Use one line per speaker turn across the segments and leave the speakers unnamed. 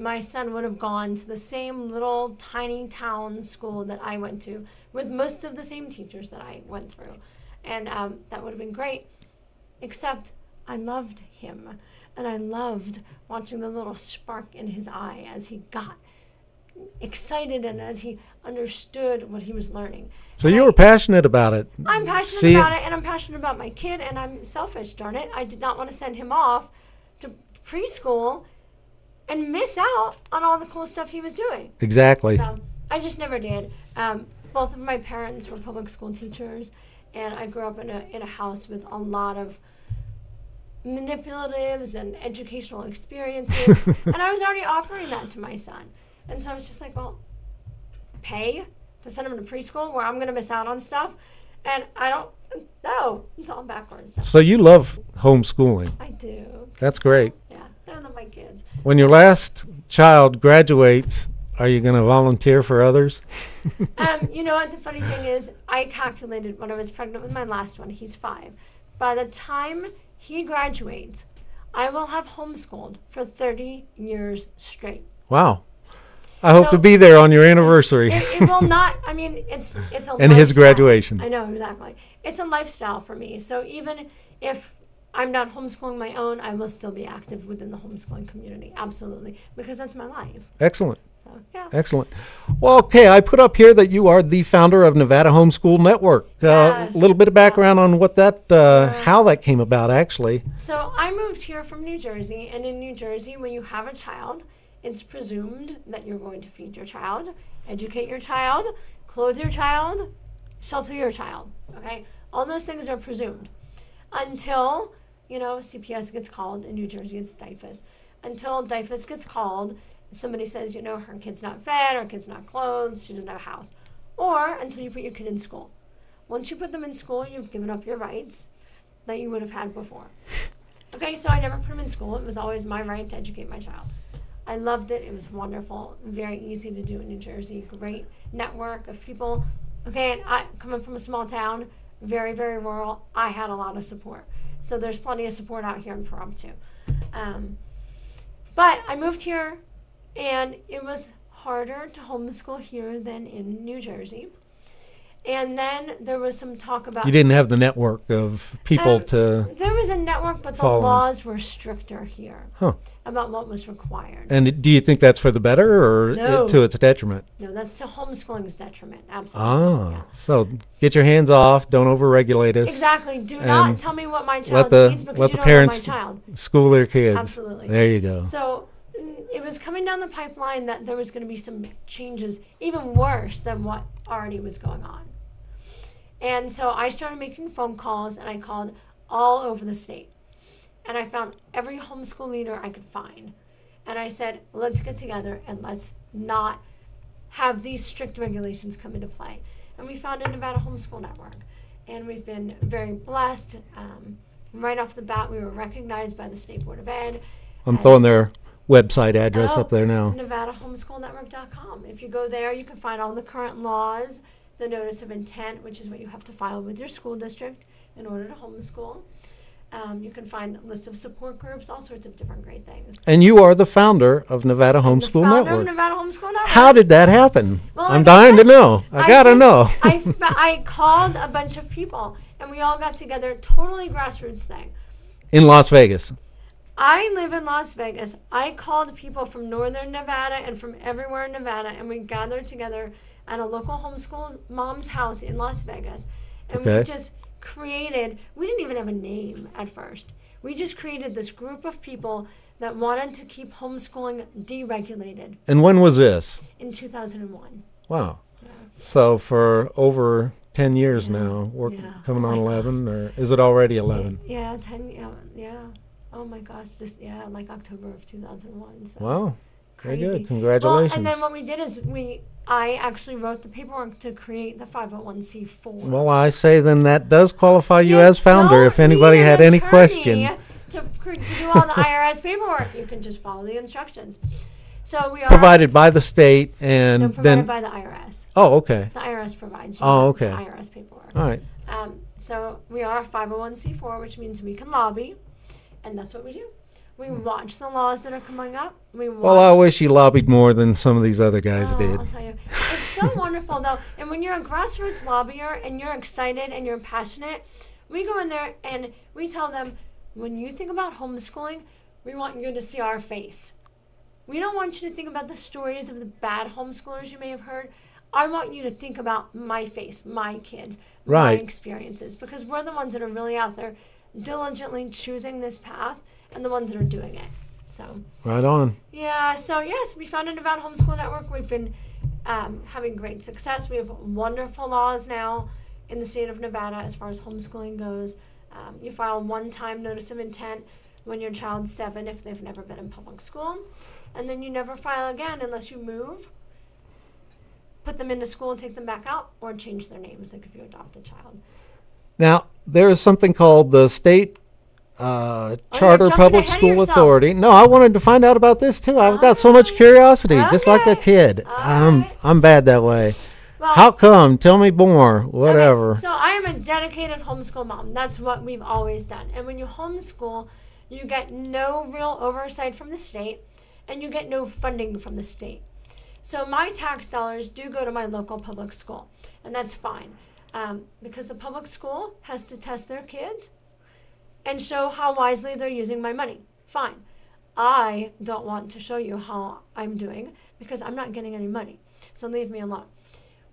my son would have gone to the same little tiny town school that I went to with most of the same teachers that I went through. And that would have been great, except I loved him. And I loved watching the little spark in his eye as he got excited and as he understood what he was learning.
So you were passionate about it.
I'm passionate about it, and I'm passionate about my kid, and I'm selfish, darn it. I did not want to send him off to preschool and miss out on all the cool stuff he was doing.
Exactly.
So I just never did. Both of my parents were public school teachers, and I grew up in a house with a lot of manipulatives and educational experiences, and I was already offering that to my son. And so I was just like, well, pay to send him to preschool where I'm going to miss out on stuff, and I don't know. It's all backwards.
So you love homeschooling.
I do.
That's great.
Yeah, I love my kids.
When your last child graduates, are you going to volunteer for others?
You know what? The funny thing is, I calculated when I was pregnant with my last one, he's 5. By the time he graduates, I will have homeschooled for 30 years straight.
Wow. I hope to be there on your anniversary.
It will not, I mean, it's a
and his
lifestyle.
graduation.
I know, exactly. It's a lifestyle for me. So even if I'm not homeschooling my own, I will still be active within the homeschooling community. Absolutely. Because that's my life.
Excellent.
So, yeah.
Excellent. Well, okay, I put up here that you are the founder of Nevada Homeschool Network.
Yes.
A little bit of background on what that, how that came about, actually.
So I moved here from New Jersey, and in New Jersey, when you have a child, it's presumed that you're going to feed your child, educate your child, clothe your child, shelter your child, okay? All those things are presumed until, CPS gets called. In New Jersey, it's DIFAS. Until DIFAS gets called, somebody says, her kid's not fed, her kid's not clothed, she doesn't have a house. Or until you put your kid in school. Once you put them in school, you've given up your rights that you would have had before. Okay, so I never put them in school. It was always my right to educate my child. I loved it. It was wonderful. Very easy to do in New Jersey. Great network of people. Okay, and coming from a small town, very, very rural, I had a lot of support. So there's plenty of support out here in Pahrump too. But I moved here, and it was harder to homeschool here than in New Jersey. And then there was some talk about...
You didn't have the network of people to...
There was a network, but the laws were stricter here about what was required.
And do you think that's for the better or to its detriment?
No, that's to homeschooling's detriment, absolutely.
Yeah. So get your hands off, don't overregulate us.
Exactly. Do not tell me what my child needs because
let
you
the
don't
parents
know my child.
School their kids.
Absolutely.
There you go.
So it was coming down the pipeline that there was going to be some changes even worse than what already was going on. And so I started making phone calls, and I called all over the state. And I found every homeschool leader I could find. And I said, let's get together and let's not have these strict regulations come into play. And we founded Nevada Homeschool Network. And we've been very blessed. Right off the bat, we were recognized by the State Board of Ed.
I'm throwing their website address up there now.
NevadaHomeschoolNetwork.com. If you go there, you can find all the current laws, the notice of intent, which is what you have to file with your school district in order to homeschool. You can find a list of support groups, all sorts of different great things.
And you are the founder of Nevada Homeschool Network.
Of Nevada Homeschool Network.
How did that happen?
Well,
I'm dying to know. I gotta know.
I called a bunch of people, and we all got together, totally grassroots thing.
In Las Vegas.
I live in Las Vegas. I called people from northern Nevada and from everywhere in Nevada, and we gathered together at a local homeschool mom's house in Las Vegas. And we just created, we didn't even have a name at first. We just created this group of people that wanted to keep homeschooling deregulated.
And when was this?
In 2001.
Wow. Yeah. So for over 10 years now, we're coming on 11,
gosh.
Or is it already 11?
Yeah, 10, yeah. Oh my gosh, like October of 2001. So.
Wow.
Crazy.
Very good. Congratulations.
Well, and then what we did is I actually wrote the paperwork to create the 501c4.
Well, I say then that does qualify you as founder. If anybody had any question.
To do all the IRS paperwork, you can just follow the instructions. So we are
provided by the state and
provided by the IRS.
Oh, okay.
The IRS provides you the IRS paperwork.
All right.
So we are a 501c4, which means we can lobby, and that's what we do. We watch the laws that are coming up.
Well, I wish you lobbied more than some of these other guys did.
I'll tell you. It's so wonderful, though. And when you're a grassroots lobbyer and you're excited and you're passionate, we go in there and we tell them, when you think about homeschooling, we want you to see our face. We don't want you to think about the stories of the bad homeschoolers you may have heard. I want you to think about my face, my kids, my experiences, because we're the ones that are really out there diligently choosing this path and the ones that are doing it. So
right on.
Yeah, so yes, we founded Nevada Homeschool Network. We've been having great success. We have wonderful laws now in the state of Nevada as far as homeschooling goes. You file a one-time notice of intent when your child's 7 if they've never been in public school. And then you never file again unless you move, put them into school and take them back out, or change their names, like if you adopt a child.
Now, there is something called the State Charter Public School Authority. No, I wanted to find out about this too. I've got so much curiosity, just like a kid. I'm bad that way. Well, how come? Tell me more. Whatever.
Okay. So I am a dedicated homeschool mom. That's what we've always done. And when you homeschool, you get no real oversight from the state, and you get no funding from the state. So my tax dollars do go to my local public school, and that's fine, because the public school has to test their kids and show how wisely they're using my money. Fine. I don't want to show you how I'm doing because I'm not getting any money, so leave me alone.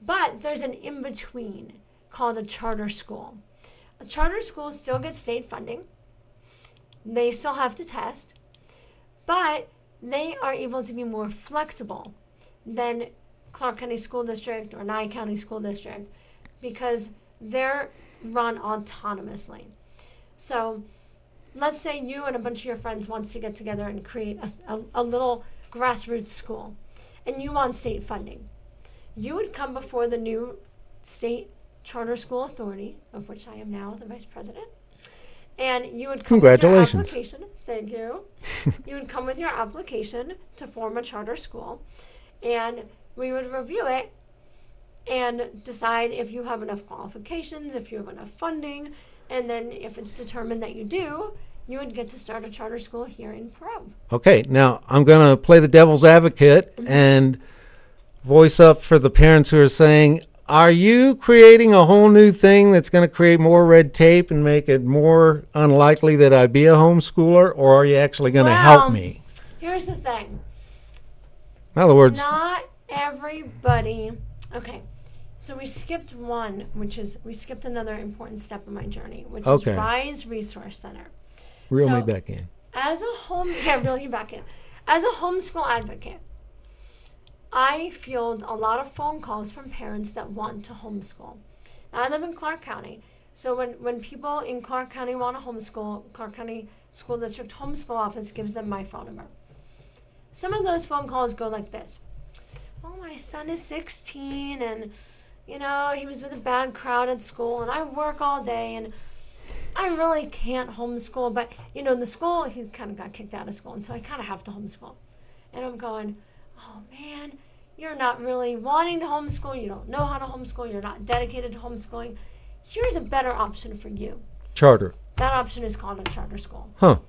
But there's an in-between called a charter school. A charter school still gets state funding. They still have to test, but they are able to be more flexible than Clark County School District or Nye County School District because they're run autonomously. So let's say you and a bunch of your friends wants to get together and create a little grassroots school, and you want state funding. You would come before the new state charter school authority, of which I am now the vice president, and you would come with your application. Thank you. You would come with your application to form a charter school, and we would review it and decide if you have enough qualifications, if you have enough funding, and then if it's determined that you do, you would get to start a charter school here in Pahrump.
Okay, now I'm going to play the devil's advocate and voice up for the parents who are saying, are you creating a whole new thing that's going to create more red tape and make it more unlikely that I'd be a homeschooler, or are you actually going to help me?
Here's the thing.
In other words,
not everybody. Okay, so we skipped one, we skipped another important step in my journey, which is RISE Resource Center.
Reel me back in.
Reel you back in. As a homeschool advocate, I field a lot of phone calls from parents that want to homeschool. Now, I live in Clark County, so when people in Clark County want to homeschool, Clark County School District Homeschool Office gives them my phone number. Some of those phone calls go like this. Oh, my son is 16, and, he was with a bad crowd at school, and I work all day, and I really can't homeschool, but, in the school, he kind of got kicked out of school, and so I kind of have to homeschool. And I'm going, oh, man, you're not really wanting to homeschool. You don't know how to homeschool. You're not dedicated to homeschooling. Here's a better option for you.
Charter.
That option is called a charter school.
Huh.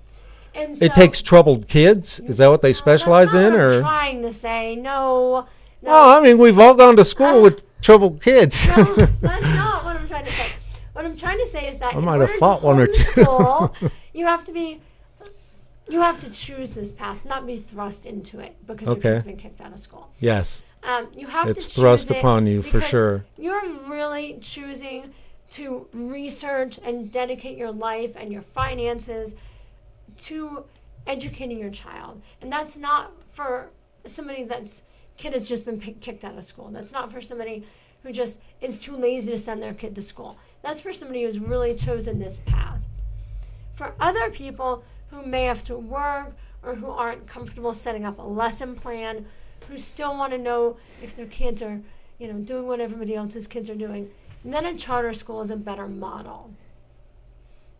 And so, it takes troubled kids? Is that what they specialize in?
What I'm trying to say. No.
Well, I mean, we've all gone to school with troubled kids.
No, that's not what I'm trying to say. What I'm trying to say is that
I might have fought one or two.
You have to choose this path, not be thrust into it because your kid's been kicked out of school.
Yes.
You have
it's to choose thrust upon you for sure.
You're really choosing to research and dedicate your life and your finances to educating your child. And that's not for somebody kid has just been kicked out of school. That's not for somebody who just is too lazy to send their kid to school. That's for somebody who's really chosen this path. For other people who may have to work or who aren't comfortable setting up a lesson plan, who still want to know if their kids are, doing what everybody else's kids are doing, then a charter school is a better model.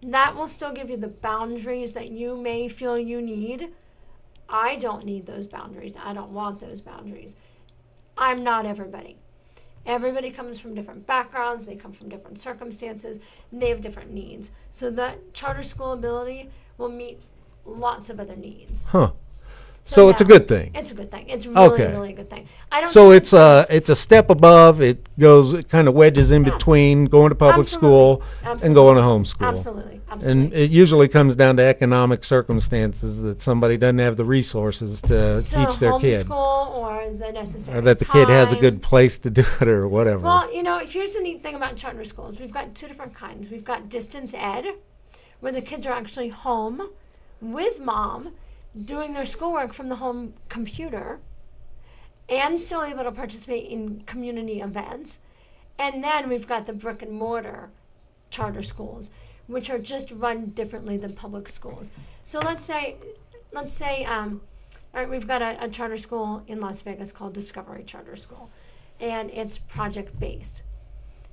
That will still give you the boundaries that you may feel you need. I don't need those boundaries. I don't want those boundaries. I'm not everybody. Everybody comes from different backgrounds. They come from different circumstances. And they have different needs. So that charter school ability will meet lots of other needs.
Huh. So it's a good thing.
It's a good thing. It's really, really a good thing.
So it's a step above. It kind of wedges in between going to public school and going to homeschool.
Absolutely.
And it usually comes down to economic circumstances that somebody doesn't have the resources to teach their kid.
Homeschool or the necessary
Or that the kid has a good place to do it or whatever.
Well, here's the neat thing about charter schools. We've got two different kinds. We've got distance ed, where the kids are actually home with mom, doing their schoolwork from the home computer and still able to participate in community events. And then we've got the brick and mortar charter schools, which are just run differently than public schools. So let's say, all right, we've got a charter school in Las Vegas called Discovery Charter School, and it's project-based.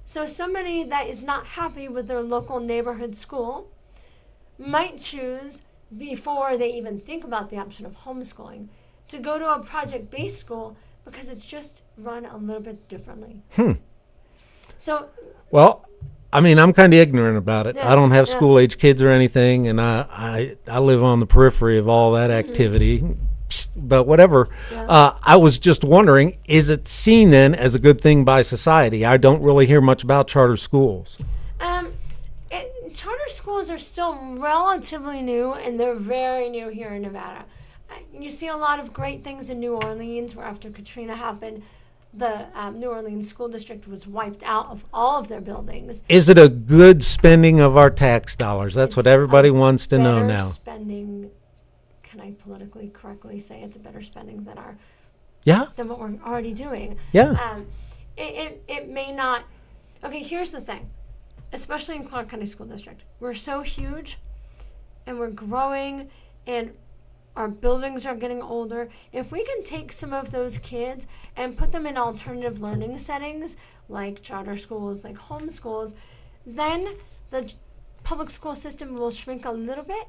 So somebody that is not happy with their local neighborhood school might choose, before they even think about the option of homeschooling, to go to a project-based school because it's just run a little bit differently. So,
well, I mean, I'm kind of ignorant about it.
Yeah,
I don't have school-age kids or anything, and I live on the periphery of all that activity. But whatever. I was just wondering, is it seen then as a good thing by society? I don't really hear much about charter schools.
Charter schools are still relatively new, and they're very new here in Nevada. You see a lot of great things in New Orleans, where after Katrina happened, the New Orleans school district was wiped out of all of their buildings.
Is it a good spending of our tax dollars? That's what everybody wants to know now.
Spending, can I politically correctly say it's a better spending than than what we're already doing?
Yeah.
It may not. Okay, here's the thing. Especially in Clark County School District, we're so huge and we're growing and our buildings are getting older. If we can take some of those kids and put them in alternative learning settings like charter schools, like homeschools, then the public school system will shrink a little bit.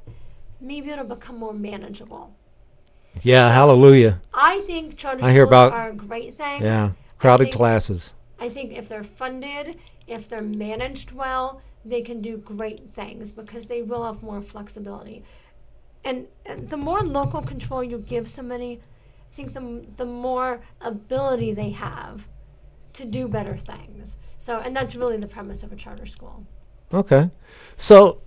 Maybe it'll become more manageable.
Yeah, hallelujah.
I think charter schools are a great thing.
Yeah, crowded classes.
I think if they're funded, if they're managed well, they can do great things because they will have more flexibility. And the more local control you give somebody, I think the more ability they have to do better things. So, and that's really the premise of a charter school.
Okay. So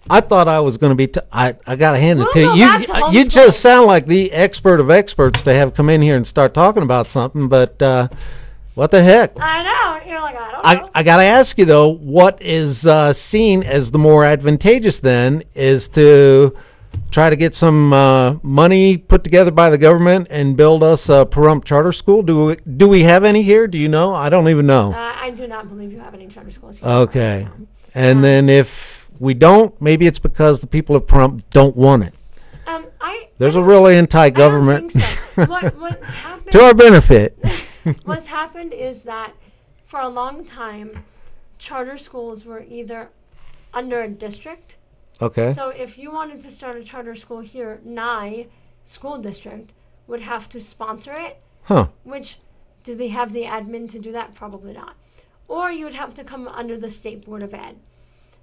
I thought I was going to be, I got to hand it to you. You just sound like the expert of experts to have come in here and start talking about something, but what the heck?
I know. You're like, I don't know.
I got to ask you, though, what is seen as the more advantageous then is to try to get some money put together by the government and build us a Pahrump charter school? Do we have any here? Do you know? I don't even know.
I do not believe you have any charter schools here.
Okay. And then if we don't, maybe it's because the people of Pahrump don't want it. There's a real anti-government.
I don't think so. What's happened
to our benefit.
What's happened is that for a long time, charter schools were either under a district.
Okay.
So if you wanted to start a charter school here, Nye School District would have to sponsor it.
Huh.
Which, do they have the admin to do that? Probably not. Or you would have to come under the State Board of Ed.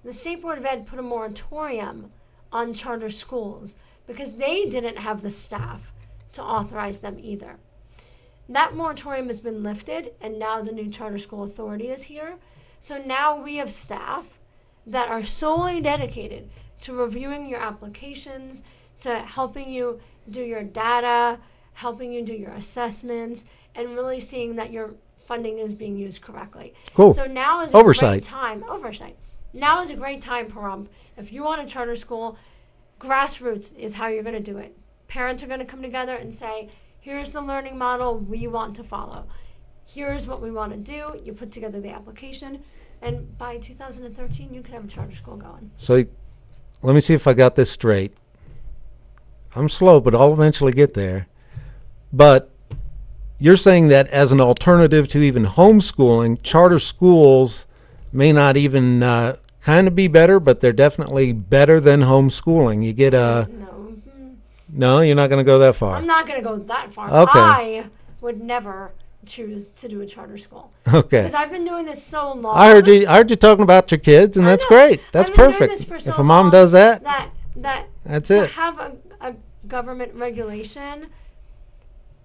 The State Board of Ed put a moratorium on charter schools because they didn't have the staff to authorize them either. That moratorium has been lifted, and now the new Charter School Authority is here. So now we have staff that are solely dedicated to reviewing your applications, to helping you do your data, helping you do your assessments, and really seeing that your funding is being used correctly.
Cool.
So now is a great time. Oversight. Now is a great time, Pahrump. If you want a charter school, grassroots is how you're going to do it. Parents are going to come together and say, here's the learning model we want to follow. Here's what we want to do. You put together the application, and by 2013, you can have a charter school going.
So let me see if I got this straight. I'm slow, but I'll eventually get there. But you're saying that as an alternative to even homeschooling, charter schools may not even kind of be better, but they're definitely better than homeschooling. You get a... No, you're not going to go that far.
I'm not going to go that far.
Okay.
I would never choose to do a charter school.
Okay.
Because I've been doing this so long.
I heard you talking about your kids, and that's great. That's perfect.
If
a mom does that, That's
to
it.
have a government regulation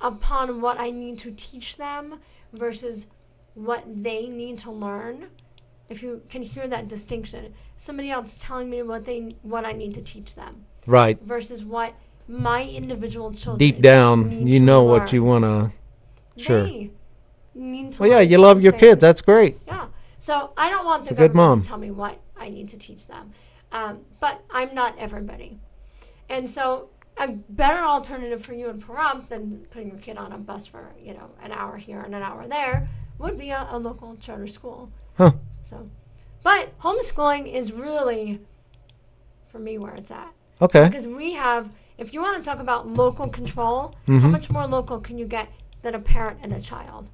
upon what I need to teach them versus what they need to learn. If you can hear that distinction, somebody else telling me what I need to teach them,
Right.
versus what my individual children
Deep down,
need
you
to
know
learn.
what you want to. Sure.
They need to
Well, yeah,
learn
you love your
something.
kids. That's great.
Yeah. So I don't want the
a good
government
mom.
to tell me what I need to teach them. But I'm not everybody. And so a better alternative for you in Pahrump than putting your kid on a bus for, an hour here and an hour there would be a local charter school.
Huh.
So, but homeschooling is really, for me, where it's at.
Okay.
Because we have, if you want to talk about local control, how
Mhm.
much more local can you get than a parent and a child?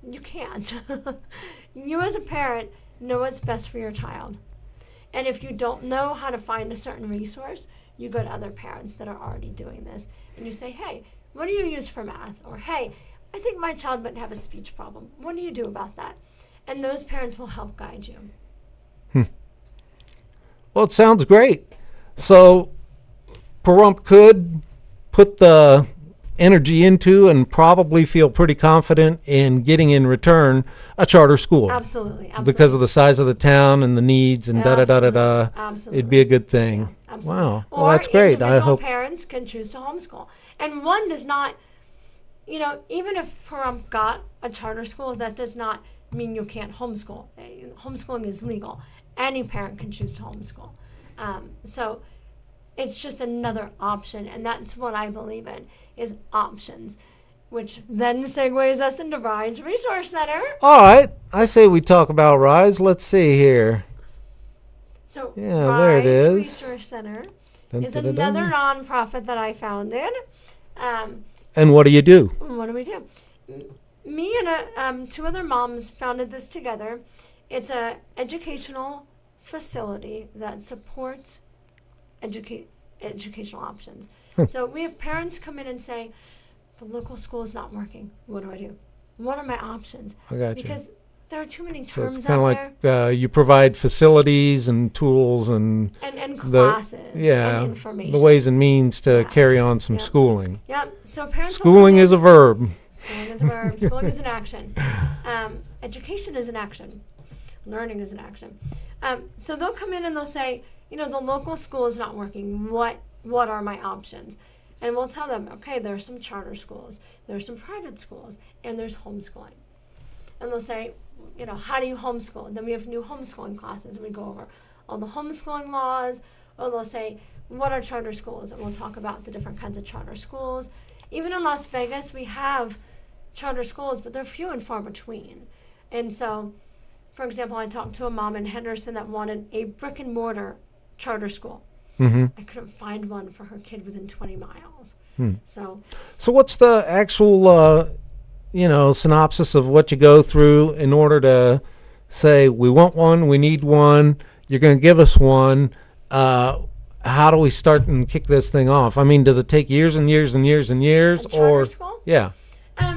You can't. You as a parent know what's best for your child. And if you don't know how to find a certain resource, you go to other parents that are already doing this. And you say, hey, what do you use for math? Or, hey, I think my child might have a speech problem. What do you do about that? And those parents will help guide you.
Well, it sounds great. So Pahrump could put the energy into and probably feel pretty confident in getting in return a charter school.
Absolutely.
Because of the size of the town and the needs and da-da-da-da-da.
Absolutely.
It'd be a good thing.
Yeah, absolutely.
Wow.
Or
Well, that's great. I
individual
hope.
parents can choose to homeschool. And one does not, even if Pahrump got a charter school, that does not mean you can't homeschool. Homeschooling is legal. Any parent can choose to homeschool. So it's just another option, and that's what I believe in, is options, which then segues us into Rise Resource Center.
All right. I say we talk about Rise. Let's see here.
So
Yeah,
Rise
there it is.
Resource Center
Dun,
is
dun, dun,
another
dun.
nonprofit that I founded.
And what do you do?
What do we do? Me and two other moms founded this together. It's a educational facility that supports educational options. So we have parents come in and say, the local school is not working. What do I do? What are my options?
I got you.
Because there are too many
So
terms
it's kind
out
of
there.
like you provide facilities and tools and
And
the
classes
yeah
and information.
the ways and means to
Yeah.
carry on some
Yeah.
schooling.
Yep. So parents will
Schooling
come in-
is a verb.
Schooling is a verb. Schooling is an action. Education is an action. Learning is an action. So they'll come in and they'll say, the local school is not working. What are my options? And we'll tell them, okay, there are some charter schools, there's some private schools, and there's homeschooling. And they'll say, how do you homeschool? And then we have new homeschooling classes. We go over all the homeschooling laws. Or they'll say, what are charter schools? And we'll talk about the different kinds of charter schools. Even in Las Vegas, we have charter schools, but they're few and far between. And so, for example, I talked to a mom in Henderson that wanted a brick and mortar charter school.
Mm-hmm.
I couldn't find one for her kid within 20 miles. So
what's the actual synopsis of what you go through in order to say we want one, we need one, you're going to give us one? How do we start and kick this thing off? I mean, does it take years and years and years and years?
a charter school?
Yeah.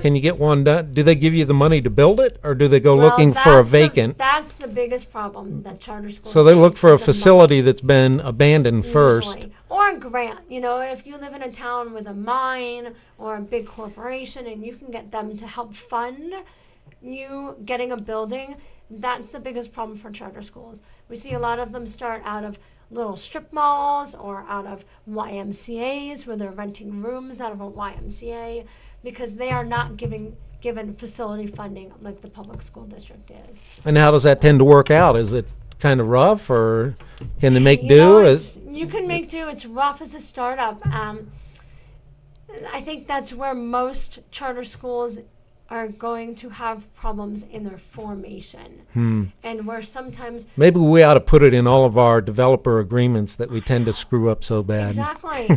Can you get one done? Do they give you the money to build it, or do they go
Well,
looking for a
that's
vacant?
That's the biggest problem that charter schools
So they look
face
for a
is the money.
facility that's been abandoned first.
Usually. Or a grant. If you live in a town with a mine or a big corporation and you can get them to help fund you getting a building, that's the biggest problem for charter schools. We see a lot of them start out of little strip malls or out of YMCAs where they're renting rooms out of a YMCA because they are not given facility funding like the public school district is.
And how does that tend to work out? Is it kind of rough, or can they make do?
You can make do. It's rough as a startup. I think that's where most charter schools are going to have problems in their formation. And where sometimes...
Maybe we ought to put it in all of our developer agreements that we tend to screw up so bad.
Exactly.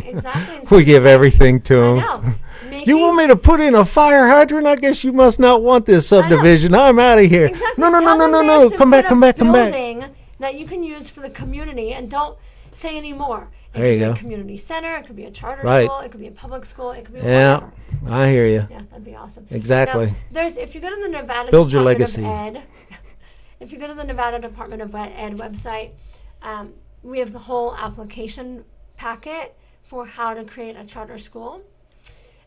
We give everything to
I
them.
know.
You want me to put in a fire hydrant? I guess you must not want this subdivision. I'm out of here.
Exactly.
No.
Tell them they have to
Come back.
put a building that you can use for the community, and don't say any more. It
There you
could be
go.
a community center, it could be a charter
Right.
school, it could be a public school, it could be
Yeah,
whatever.
I hear you.
Yeah, that'd be awesome.
Exactly.
Now, if you go to the Nevada
Build your
Department
legacy.
of Ed, if you go to the Nevada Department of Ed website, we have the whole application packet for how to create a charter school.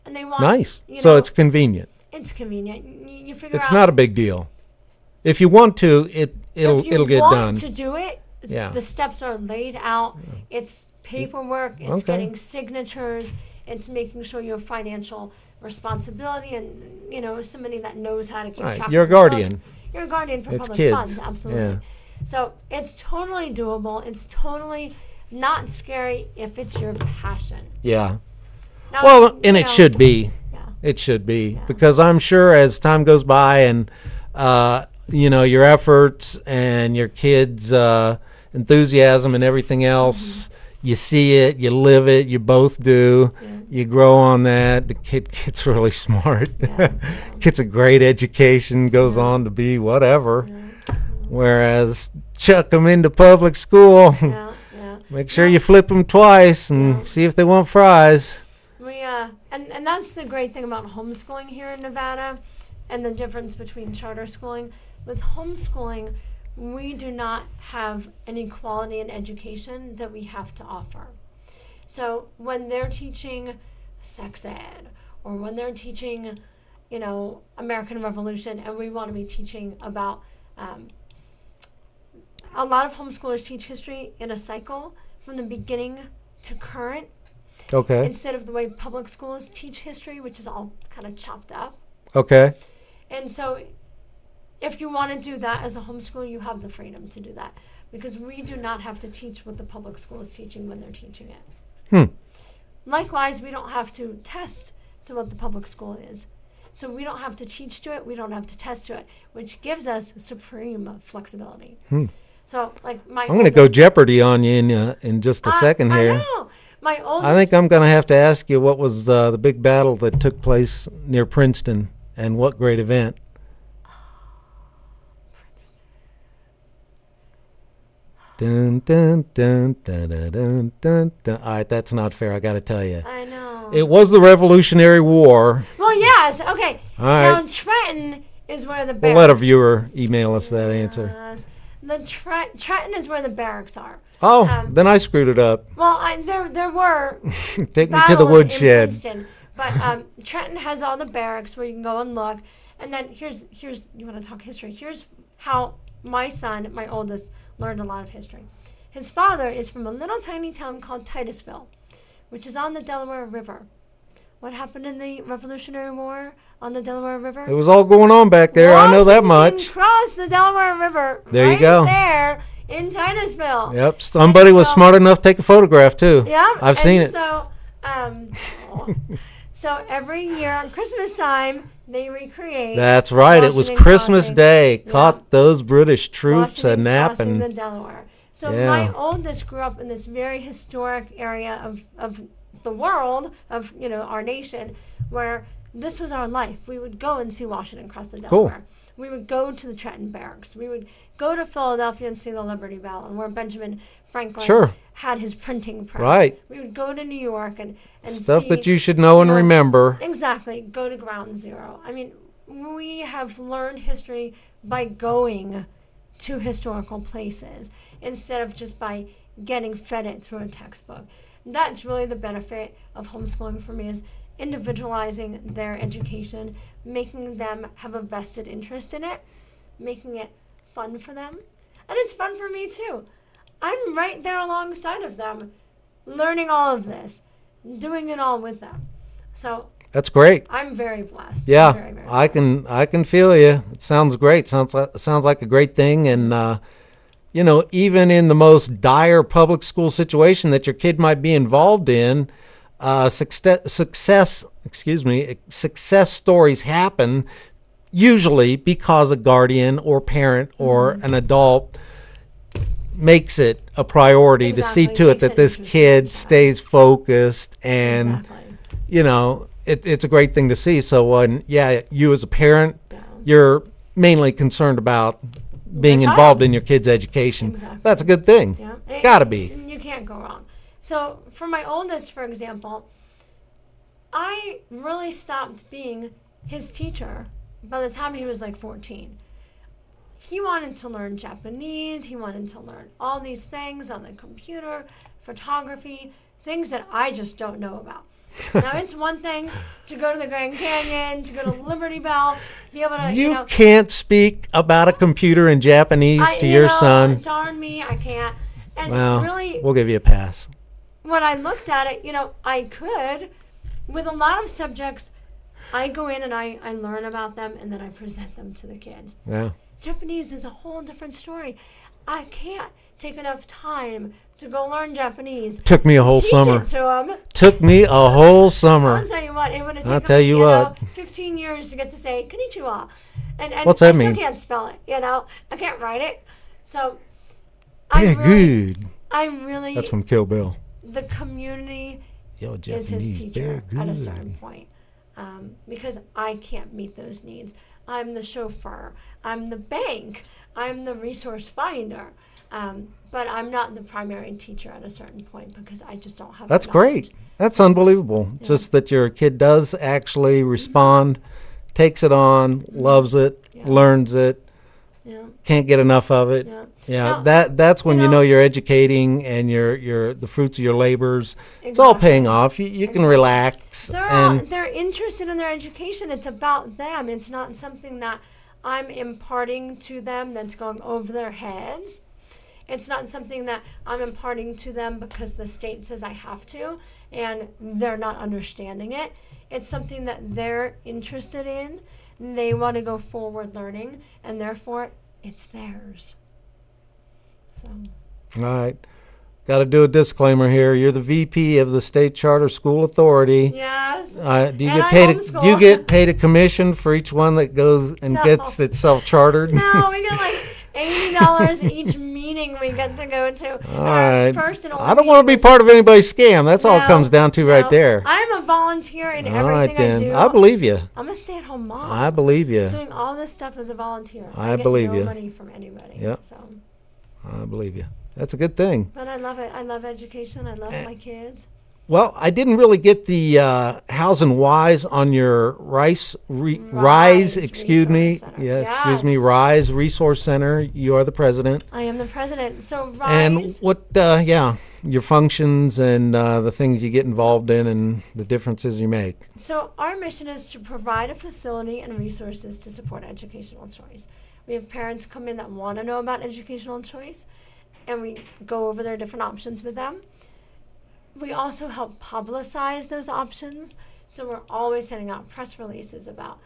And they want,
Nice.
you
So
know,
it's convenient.
it's convenient. You figure
It's
out.
not a big deal. If you want to, it'll get done.
If you want to do it,
Yeah.
the steps are laid out. It's paperwork. It's
Okay.
getting signatures. It's making sure you have financial responsibility and, you know, somebody that knows how to keep
Right.
track
You're a
of your
guardian.
books. You're a guardian for
It's
public
kids.
funds. Absolutely.
Yeah.
So it's totally doable. It's totally not scary if it's your passion.
Yeah.
Now,
Well,
you
and it
know,
should be.
Yeah.
It should be.
Yeah.
Because I'm sure as time goes by and, you know, your efforts and your kids' enthusiasm and everything else, you see it, you live it, you both do.
Yeah.
You grow on that. The kid gets really smart,
Yeah.
gets a great education, goes on to be whatever.
Yeah.
Whereas chuck them into public school,
Yeah. Yeah.
make sure you flip them twice and
Yeah.
see if they want fries.
We and that's the great thing about homeschooling here in Nevada, and the difference between charter schooling. With homeschooling, we do not have an equality in education that we have to offer. So when they're teaching sex ed, or when they're teaching, you know, American Revolution, and we want to be teaching about, a lot of homeschoolers teach history in a cycle from the beginning to current,
Okay.
instead of the way public schools teach history, which is all kind of chopped up.
Okay.
And so if you want to do that as a homeschool, you have the freedom to do that, because we do not have to teach what the public school is teaching when they're teaching it. Likewise, we don't have to test to what the public school is. So we don't have to teach to it, we don't have to test to it, which gives us supreme flexibility. So like
I'm going to go Jeopardy on you in just a second here.
I know. My oldest,
I think I'm going to have to ask you what was the big battle that took place near Princeton and what great event. Dun, dun, dun, dun, dun, dun, dun, dun. All right, that's not fair. I got to tell you.
I know.
It was the Revolutionary War.
Well, yes. Okay.
All right.
Now Trenton is where the
We'll
barracks.
let a viewer email us that answer.
Yes. The Trenton is where the barracks are.
Oh, then I screwed it up.
Well, there were
Take me to the
battles in
woodshed.
Princeton, but Trenton has all the barracks where you can go and look. And then here's you want to talk history. Here's how my son, my oldest, learned a lot of history. His father is from a little tiny town called Titusville, which is on the Delaware River. What happened in the Revolutionary War on the Delaware River?
It was all going on back there. I know that much.
Washington crossed the Delaware River.
There you
right
go.
There in Titusville.
Yep. Somebody was smart enough to take a photograph too.
Yeah,
I've seen it.
So, so every year on Christmas time, they recreate.
That's right. It was
Washington
Christmas
crossing.
Day.
Yeah.
Caught those British troops a
Washington crossing
napping.
the Delaware. So
Yeah.
my oldest grew up in this very historic area of the world, of, you know, our nation, where this was our life. We would go and see Washington cross the
Cool.
Delaware. We would go to the Trenton Barracks. We would go to Philadelphia and see the Liberty Bell, and where Benjamin Franklin
Sure.
had his printing press.
Right.
We would go to New York and
Stuff
see,
that you should know and
you know,
remember.
Exactly. Go to Ground Zero. I mean, we have learned history by going to historical places instead of just by getting fed it through a textbook. That's really the benefit of homeschooling for me, is individualizing their education, making them have a vested interest in it, making it fun for them. And it's fun for me too. I'm right there alongside of them, learning all of this, doing it all with them. So
That's great.
I'm very blessed.
Yeah,
I'm very, very
I can feel you. It sounds great. Sounds like a great thing. And you know, even in the most dire public school situation that your kid might be involved in, success stories happen usually because a guardian or parent or an adult makes it a priority to see
Exactly.
to it
Takes
that
an
this
interest in
kid
the child.
stays focused and
Exactly.
you know, it's a great thing to see. So when, you as a parent,
Yeah.
you're mainly concerned about being
child.
involved in your kid's education.
Exactly.
That's a good thing.
Yeah.
Gotta be.
You can't go wrong. So for my oldest, for example, I really stopped being his teacher by the time he was like 14. he wanted to learn Japanese. He wanted to learn all these things on the computer, photography, things that I just don't know about. Now, it's one thing to go to the Grand Canyon, to go to Liberty Bell, be able to,
You can't speak about a computer in Japanese to your son.
Darn me, I can't. And
Well,
really,
we'll give you a pass.
when I looked at it, I could. With a lot of subjects, I go in and I learn about them, and then I present them to the kids.
Yeah.
Japanese is a whole different story. I can't take enough time to go learn Japanese.
Took me a whole summer.
Teach it to them.
Took me a whole summer.
I'll tell you what, it would have
I'll
taken
tell
me,
you what.
15 years to get to say konnichiwa. And
What's that
I
mean?
still can't spell it, I can't write it. So
Very good.
I really,
That's from Kill Bill.
the community
Yo,
is
Japanese,
his teacher
very
at a
good.
certain point. Because I can't meet those needs. I'm the chauffeur. I'm the bank. I'm the resource finder. But I'm not the primary teacher at a certain point because I just don't have
That's
the knowledge.
great. That's unbelievable.
Yeah.
Just that your kid does actually respond, takes it on, loves it,
Yeah.
learns it,
Yeah.
can't get enough of it.
Yeah.
Yeah,
Now,
that's when
you
you
know-
know you're educating and you're the fruits of your labors. It's all
Exactly.
paying off. You can
Exactly.
relax and
They're interested in their education. It's about them. It's not something that I'm imparting to them that's going over their heads. It's not something that I'm imparting to them because the state says I have to and they're not understanding it. It's something that they're interested in. They want to go forward learning, and therefore it's theirs. So,
all right. Got to do a disclaimer here. You're the VP of the State Charter School Authority.
yes.
Do you
And
get
I
paid?
homeschool.
Do you get paid a commission for each one that goes and
No.
gets itself chartered?
No, we get like $80 each meeting we get to go to.
All right.
First and only
I don't want to be
meeting
part of anybody's scam. That's all it
No,
comes down to right
no.
there.
I'm a volunteer in
All right
everything I
then.
do.
I believe you.
I'm a stay-at-home mom.
I believe you.
Doing all this stuff as a volunteer.
I
get
believe
no
you.
money from anybody.
Yep.
So,
I believe you. That's a good thing.
but I love it. I love education. I love my kids.
Well, I didn't really get the Hows and Whys on your Rise, excuse me.
Resource Center.
Yeah,
Yes.
excuse me, Rise Resource Center. You are the president.
I am the president. So
And
Rise.
what, your functions and the things you get involved in and the differences you make.
So our mission is to provide a facility and resources to support educational choice. We have parents come in that want to know about educational choice, and we go over their different options with them. We also help publicize those options, so we're always sending out press releases about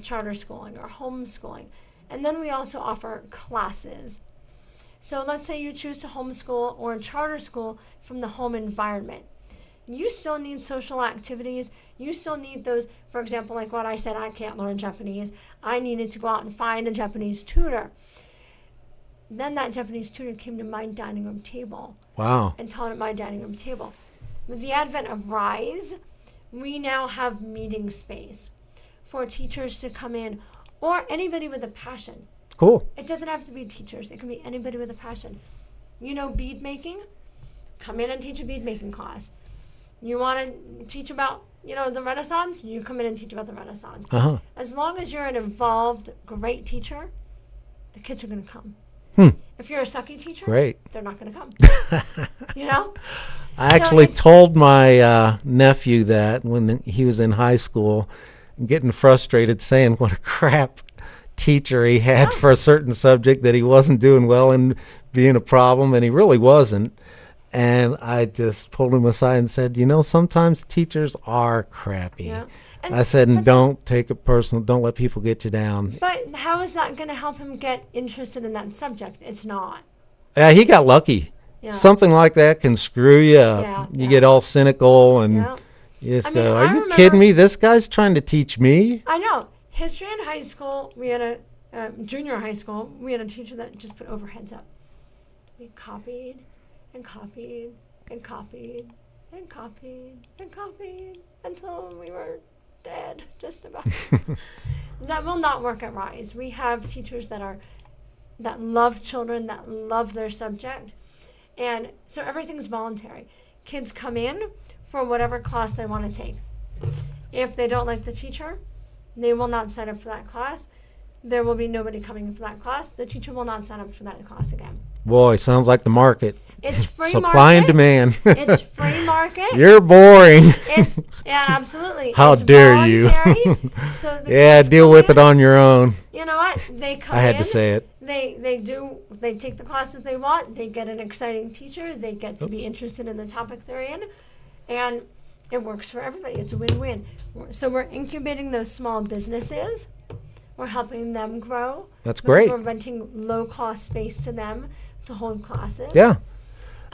charter schooling or homeschooling. And then we also offer classes. So let's say you choose to homeschool or charter school from the home environment. You still need social activities. You still need those, for example, like what I said, I can't learn Japanese. I needed to go out and find a Japanese tutor. Then that Japanese tutor came to my dining room table
Wow.
and taught at my dining room table. With the advent of Rise, we now have meeting space for teachers to come in or anybody with a passion.
Cool.
It doesn't have to be teachers. It can be anybody with a passion. You know bead making? Come in and teach a bead making class. You want to teach about, the Renaissance? You come in and teach about the Renaissance.
Uh-huh.
As long as you're an involved, great teacher, the kids are going to come. If you're a sucky teacher,
Great.
they're not going to come.
I actually
it's-
told my nephew that when he was in high school, getting frustrated, saying what a crap teacher he had for a certain subject, that he wasn't doing well and being a problem, and he really wasn't. And I just pulled him aside and said, sometimes teachers are crappy.
Yeah.
I said, and don't take it personal. Don't let people get you down.
But how is that going to help him get interested in that subject? It's not.
Yeah, he got lucky.
Yeah.
Something like that can screw you up.
Yeah,
You
yeah.
get all cynical and
Yeah.
you just
I mean,
go,
I
are you
remember-
kidding me? This guy's trying to teach me?
I know. History in high school, we had a junior high school, we had a teacher that just put overheads up. We copied and copied and copied and copied and copied until we were dead, just about. That will not work at Rise. We have teachers that love children, that love their subject, and so everything's voluntary. Kids come in for whatever class they want to take. If they don't like the teacher, they will not sign up for that class. there will be nobody coming for that class. The teacher will not sign up for that class again.
Boy, sounds like the market.
It's free
Supply and
market.
demand.
It's free market.
You're boring.
Yeah, absolutely.
How
it's
dare you?
So the
Yeah,
kids
deal
come
with
in.
it on your own.
You know what? They come
I had
in.
to say it.
They take the classes they want. They get an exciting teacher. They get to be interested in the topic they're in, and it works for everybody. It's a win-win. So we're incubating those small businesses. We're helping them grow.
That's great.
We're renting low-cost space to them to hold classes.
Yeah.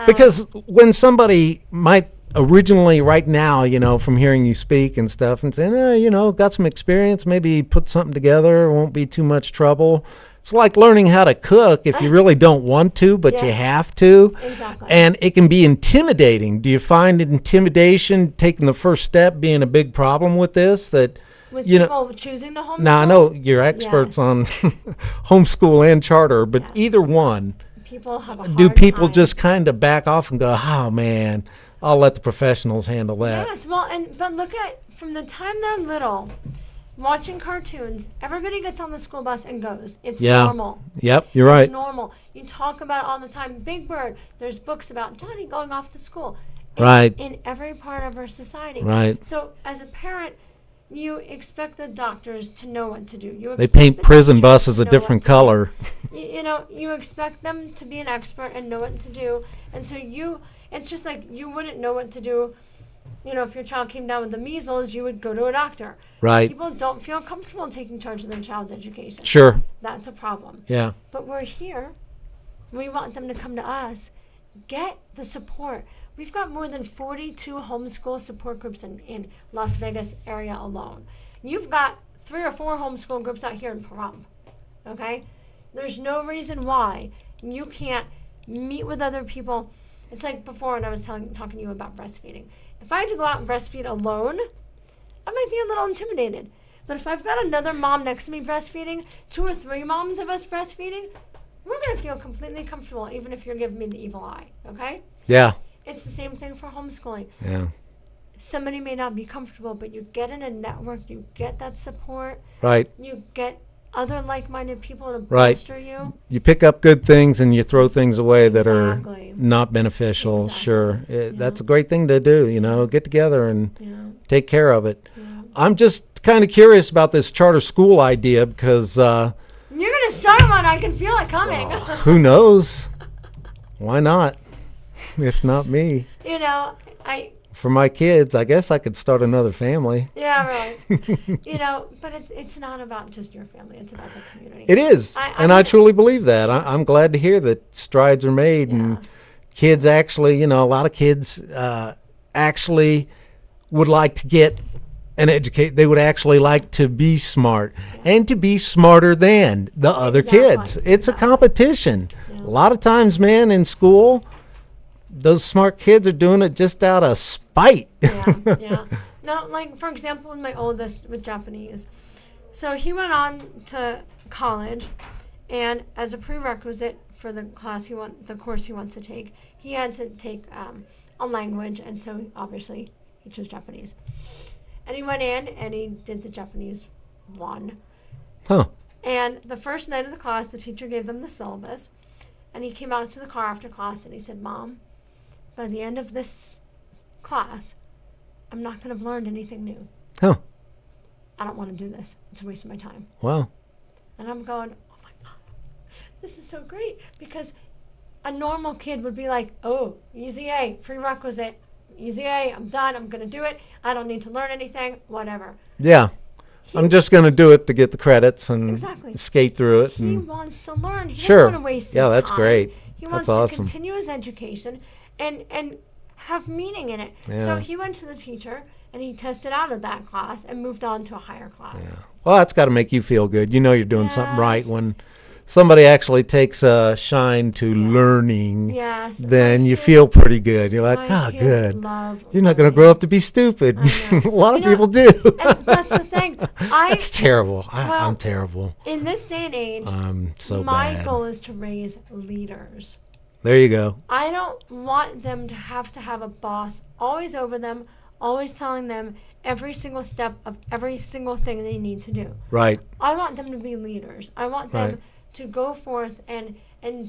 Because when somebody might originally, right now, you know, from hearing you speak and stuff and saying, you know, got some experience, maybe put something together, won't be too much trouble. It's like learning how to cook if you really don't want to, but you have to.
Exactly.
And it can be intimidating. Do you find intimidation, taking the first step, being a big problem with this? That
With
you
people
know,
choosing to homeschool?
now I know you're experts on homeschool and charter, but either one.
People have a hard
Do people
time.
just kind of back off and go, oh, man, I'll let the professionals handle that?
Yes, well, but look at, from the time they're little, watching cartoons, everybody gets on the school bus and goes. It's normal.
Yep, you're right.
It's normal. You talk about it all the time. Big Bird, there's books about Johnny going off to school. It's
Right.
in every part of our society.
Right.
So as a parent, you expect the doctors to know what to do.
They
expect
paint
the
prison
teachers
buses
to
a
know
different
what to do.
color.
You know, you expect them to be an expert and know what to do. And so it's just like you wouldn't know what to do. You know, if your child came down with the measles, you would go to a doctor.
Right.
People don't feel comfortable taking charge of their child's education.
Sure.
That's a problem.
Yeah.
But we're here. We want them to come to us. Get the support. We've got more than 42 homeschool support groups in Las Vegas area alone. You've got 3 or 4 homeschool groups out here in Pahrump. Okay? There's no reason why you can't meet with other people. It's like before when I was talking to you about breastfeeding. If I had to go out and breastfeed alone, I might be a little intimidated. But if I've got another mom next to me breastfeeding, 2 or 3 moms of us breastfeeding, we're going to feel completely comfortable, even if you're giving me the evil eye. Okay?
Yeah.
It's the same thing for homeschooling.
Yeah.
Somebody may not be comfortable, but you get in a network, you get that support,
Right.
you get other like-minded people to
Right.
bolster you.
You pick up good things and you throw things away that are
Exactly.
not beneficial.
Exactly.
Sure.
Yeah.
That's a great thing to do, you know, get together and
Yeah.
take care of it.
Yeah.
I'm just kind of curious about this charter school idea because
You're going to start one. I can feel it coming.
who knows? Why not? If not me.
You know,
For my kids, I guess I could start another family.
yeah, really. You know, but it's not about just your family. It's about the community.
It is.
I
And I truly believe that. I'm glad to hear that strides are made and kids actually, you know, a lot of kids actually would like to get an educate. They would actually like to be smart and to be smarter than the other kids. It's a competition.
Yeah.
A lot of times, man, in school, those smart kids are doing it just out of spite.
Yeah. No, like, for example, with my oldest with Japanese. So he went on to college, and as a prerequisite for the course he wants to take, he had to take a language, and so obviously he chose Japanese. And he went in and he did the Japanese 1.
Huh.
And the first night of the class, the teacher gave them the syllabus, and he came out to the car after class and he said, "Mom, by the end of this class, I'm not going to have learned anything new.
Huh.
I don't want to do this. It's a waste of my time."
Wow.
And I'm going, oh my God, this is so great. Because a normal kid would be like, oh, easy A, prerequisite, easy A, I'm done, I'm going to do it. I don't need to learn anything, whatever.
Yeah. I'm just going to do it to get the credits and
Exactly.
skate through it.
He
And
wants to learn. He
Sure.
doesn't want to waste his
Yeah,
time.
that's great.
He
That's
wants
awesome.
to continue his education and have meaning in it.
Yeah.
So he went to the teacher and he tested out of that class and moved on to a higher class.
well, that's got to make you feel good. You know you're doing something right
Yes.
when somebody actually takes a shine to learning.
Yes.
Then
my
you
kids-
feel pretty good. You're like,
my
oh,
kids
good.
love
You're not going to
learning.
grow up to be stupid.
I know.
A lot of
You know,
people do.
And that's the thing.
That's terrible.
Well,
I'm terrible.
In this day and age,
I'm so
my
bad.
goal is to raise leaders.
There you go.
I don't want them to have a boss always over them, always telling them every single step of every single thing they need to do.
Right.
I want them to be leaders. I want them
Right.
to go forth and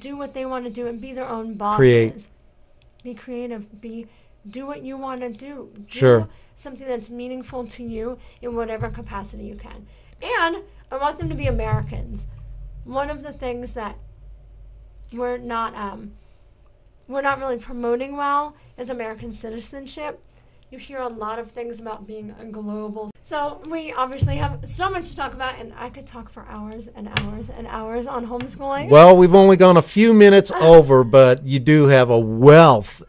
do what they want to do and be their own bosses.
Create.
Be creative. Do what you want to do. Do
Sure.
something that's meaningful to you in whatever capacity you can. And I want them to be Americans. One of the things that we're not really promoting well is American citizenship. You hear a lot of things about being a global. So we obviously have so much to talk about, and I could talk for hours and hours and hours on homeschooling.
Well, we've only gone a few minutes over, but you do have a wealth,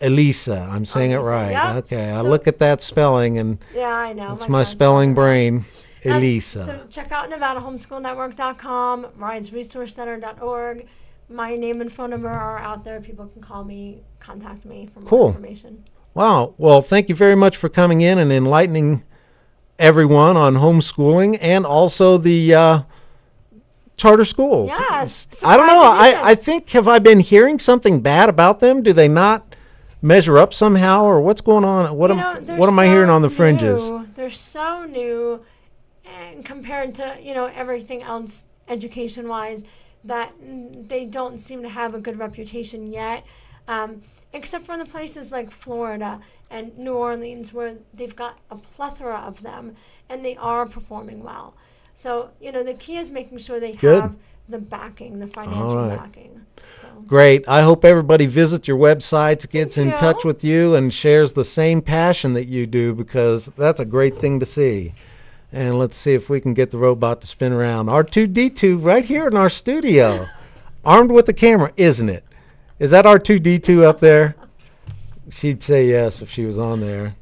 Elissa. I'm saying it
Elissa,
right.
yeah.
Okay, I
So-
look at that spelling, and
Yeah, I know.
it's my
dad's
spelling
talking about it.
brain. Elissa.
So check out NevadaHomeschoolNetwork.com, RidesResourceCenter.org. My name and phone number are out there. People can call me, contact me for more
Cool.
information.
Wow. Well, thank you very much for coming in and enlightening everyone on homeschooling and also the charter schools.
Yes.
I don't know.
surprise
I think, have I been hearing something bad about them? Do they not measure up somehow, or what's going on? What am I hearing on the fringes?
They're so new, and compared to everything else education-wise, that they don't seem to have a good reputation yet, except for the places like Florida and New Orleans, where they've got a plethora of them, and they are performing well. So the key is making sure they
Good.
have the backing, the financial
All right.
backing. So.
Great. I hope everybody visits your websites, gets in
you.
touch with you, and shares the same passion that you do, because that's a great thing to see. And let's see if we can get the robot to spin around. R2D2 right here in our studio, armed with the camera, isn't it? Is that R2D2 up there? She'd say yes if she was on there.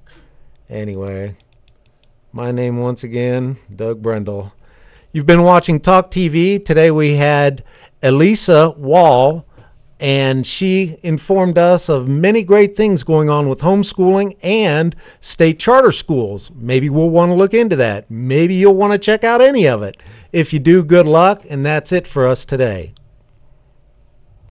Anyway, my name once again, Doug Brendel. You've been watching Talk TV. Today we had Elissa Wahl, and she informed us of many great things going on with homeschooling and state charter schools. Maybe we'll want to look into that. Maybe you'll want to check out any of it. If you do, good luck, and that's it for us today.